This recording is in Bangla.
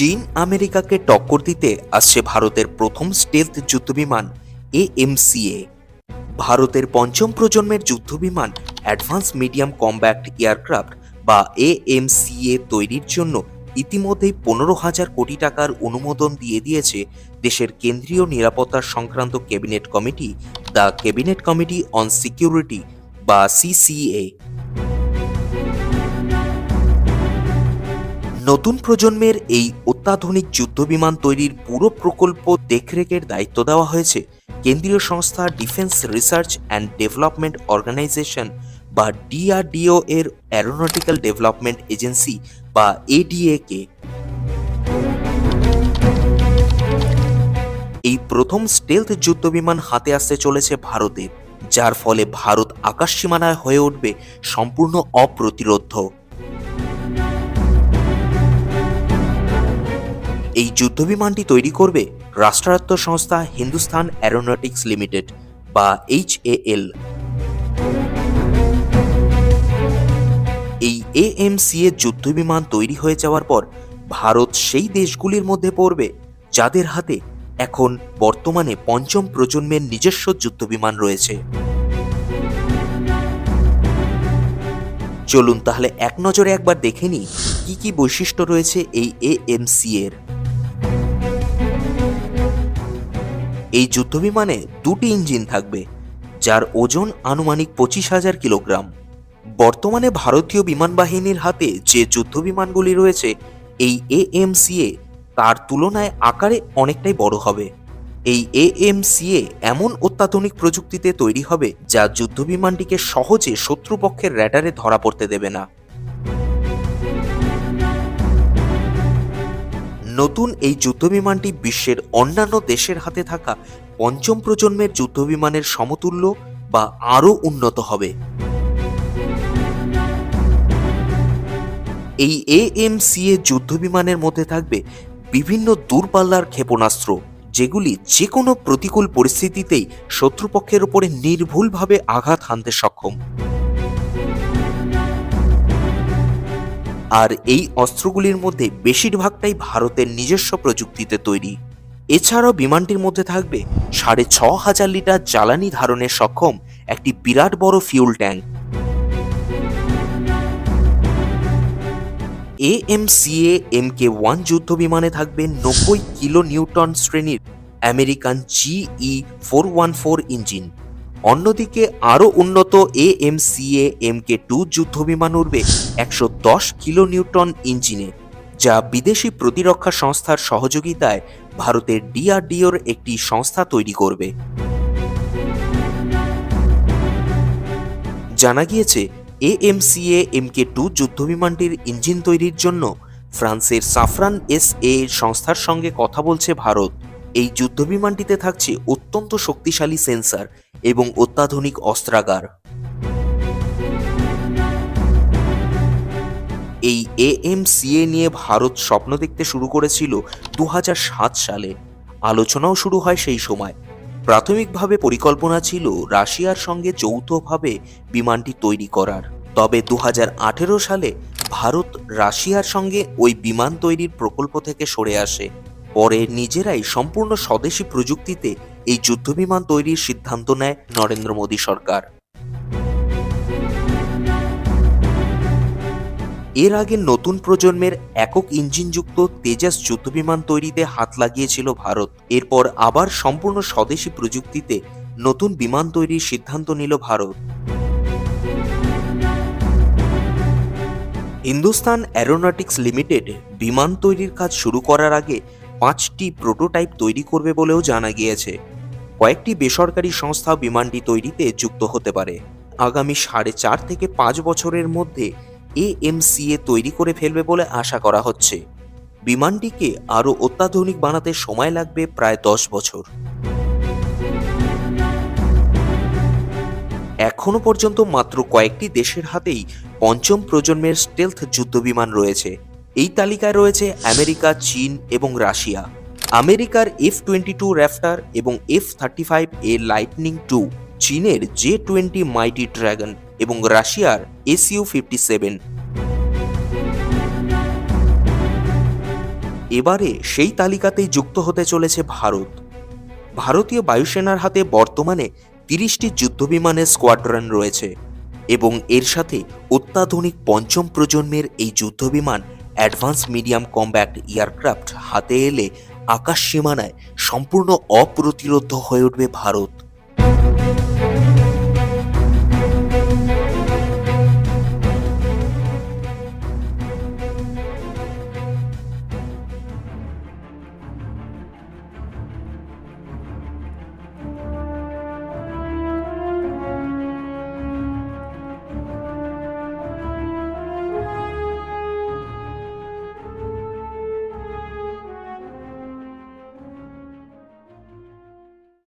চীন আমেরিকাকে টক্কর দিতে আসছে ভারতের প্রথম স্টেলথ যুদ্ধবিমান AMCA। ভারতের পঞ্চম প্রজন্মের যুদ্ধবিমান অ্যাডভান্স মিডিয়াম কম্ব্যাক্ট এয়ারক্রাফট বা AMCA তৈরির জন্য ইতিমধ্যেই 15,000 কোটি টাকার অনুমোদন দিয়ে দিয়েছে দেশের কেন্দ্রীয় নিরাপত্তা সংক্রান্ত cabinet committee, the cabinet committee on security বা CCA। নতুন প্রজন্মের এই অত্যাধুনিক যুদ্ধবিমান তৈরির পুরো প্রকল্প দেখরেখের দায়িত্ব দেওয়া হয়েছে কেন্দ্রীয় সংস্থা defence research and development organisation বা DRDO এর অ্যারোনটিক্যাল ডেভেলপমেন্ট এজেন্সি বা ADA কে। এই প্রথম স্টেলথ যুদ্ধবিমান হাতে আসতে চলেছে ভারতের, যার ফলে ভারত আকাশ সীমানায় হয়ে উঠবে সম্পূর্ণ অপ্রতিরোধ্য। এই যুদ্ধবিমানটি তৈরি করবে রাষ্ট্রায়ত্ত সংস্থা হিন্দুস্তান অ্যারোনটিক্স লিমিটেড বা HAL। এই AMCA যুদ্ধবিমান তৈরি হয়ে যাওয়ার পর ভারত সেই দেশগুলির মধ্যে পড়বে যাদের হাতে এখন বর্তমানে পঞ্চম প্রজন্মের নিজস্ব যুদ্ধবিমান রয়েছে। চলুন তাহলে এক নজরে একবার দেখে নিই কি কি বৈশিষ্ট্য রয়েছে এই AMCA এর। এই যুদ্ধবিমানে দুটি ইঞ্জিন থাকবে, যার ওজন আনুমানিক 25,000 কিলোগ্রাম। বর্তমানে ভারতীয় বিমান বাহিনীর হাতে যে যুদ্ধবিমানগুলি রয়েছে এই AMCA তার তুলনায় আকারে অনেকটাই বড় হবে। এই AMCA এমন অত্যাধুনিক প্রযুক্তিতে তৈরি হবে যা যুদ্ধবিমানটিকে সহজে শত্রুপক্ষের র্যাডারে ধরা পড়তে দেবে না। নতুন এই যুদ্ধবিমানটি বিশ্বের অন্যান্য দেশের হাতে থাকা পঞ্চম প্রজন্মের যুদ্ধবিমানের সমতুল্য বা আরও উন্নত হবে। এই AMCA যুদ্ধবিমানের মধ্যে থাকবে বিভিন্ন দূরপাল্লার ক্ষেপণাস্ত্র, যেগুলি যে কোনো প্রতিকূল পরিস্থিতিতেই শত্রুপক্ষের উপরে নির্ভুলভাবে আঘাত হানতে সক্ষম। আর এই অস্ত্রগুলির মধ্যে বেশিরভাগটাই ভারতের নিজস্ব প্রযুক্তিতে তৈরি। এছাড়াও বিমানটির মধ্যে থাকবে 6,500 লিটার জ্বালানি ধারণে সক্ষম একটি বিরাট বড় ফিউল ট্যাঙ্ক। AMCA Mk1 যুদ্ধবিমানে থাকবে 90 কিলো নিউটন শ্রেণীর আমেরিকান GE414 ইঞ্জিন। অন্যদিকে আরও উন্নত AMCA Mk2 যুদ্ধবিমান উড়বে 110 কিলো নিউটন ইঞ্জিনে, যা বিদেশি প্রতিরক্ষা সংস্থার সহযোগিতায় ভারতের DRDOর একটি সংস্থা তৈরি করবে। জানা গিয়েছে AMCA Mk2 যুদ্ধবিমানটির ইঞ্জিন তৈরির জন্য ফ্রান্সের সাফরান SA সংস্থার সঙ্গে কথা বলছে ভারত। এই যুদ্ধবিমানটিতে থাকছে অত্যন্ত শক্তিশালী সেন্সর এবং অত্যাধুনিক অস্ত্রাগার। এই AMCA নিয়ে ভারত স্বপ্ন দেখতে শুরু করেছিল 2007 সালে। আলোচনাও শুরু হয় সেই সময়। প্রাথমিকভাবে পরিকল্পনা ছিল রাশিয়ার সঙ্গে যৌথভাবে বিমানটি তৈরি করার। তবে 2018 সালে ভারত রাশিয়ার সঙ্গে ওই বিমান তৈরির প্রকল্প থেকে সরে আসে। পরে নিজেরাই সম্পূর্ণ স্বদেশী প্রযুক্তিতে এই যুদ্ধবিমান তৈরির সিদ্ধান্ত নেয় নরেন্দ্র মোদী সরকার। এর আগে নতুন প্রজন্মের একক ইঞ্জিনযুক্ত তেজাস যুদ্ধবিমান তৈরিতে হাত লাগিয়েছিল ভারত। এরপর আবার সম্পূর্ণ স্বদেশী প্রযুক্তিতে নতুন বিমান তৈরির সিদ্ধান্ত নিল ভারত। হিন্দুস্তান অ্যারোনটিক্স লিমিটেড বিমান তৈরির কাজ শুরু করার আগে 5টি প্রোটোটাইপ তৈরি করবে বলেও জানা গিয়েছে। কয়েকটি বেসরকারি সংস্থা বিমানটি তৈরিতে যুক্ত হতে পারে। আগামী 4.5 থেকে 5 বছরের মধ্যে AMCA তৈরি করে ফেলবে বলে আশা করা হচ্ছে। বিমানটিকে আরও অত্যাধুনিক বানাতে সময় লাগবে প্রায় 10 বছর। এখনো পর্যন্ত মাত্র কয়েকটি দেশের হাতেই পঞ্চম প্রজন্মের স্টেলথ যুদ্ধবিমান রয়েছে। এই তালিকায় রয়েছে আমেরিকা, চীন এবং রাশিয়া। আমেরিকার F-22 র্যাপ্টর এবং F-35A লাইটনিং II, চীনের J-20 মাইটি ড্রাগন এবং রাশিয়ার Su-57। এবারে সেই তালিকাতেই যুক্ত হতে চলেছে ভারত। ভারতীয় বায়ুসেনার হাতে বর্তমানে 30টি যুদ্ধবিমানের স্কোয়াড্রন রয়েছে এবং এর সাথে অত্যাধুনিক পঞ্চম প্রজন্মের এই যুদ্ধবিমান অ্যাডভান্স মিডিয়াম কম্ব্যাট এয়ারক্রাফট হাতে এলে আকাশ সীমানায় সম্পূর্ণ অপ্রতিরোধ্য হয়ে উঠবে ভারত।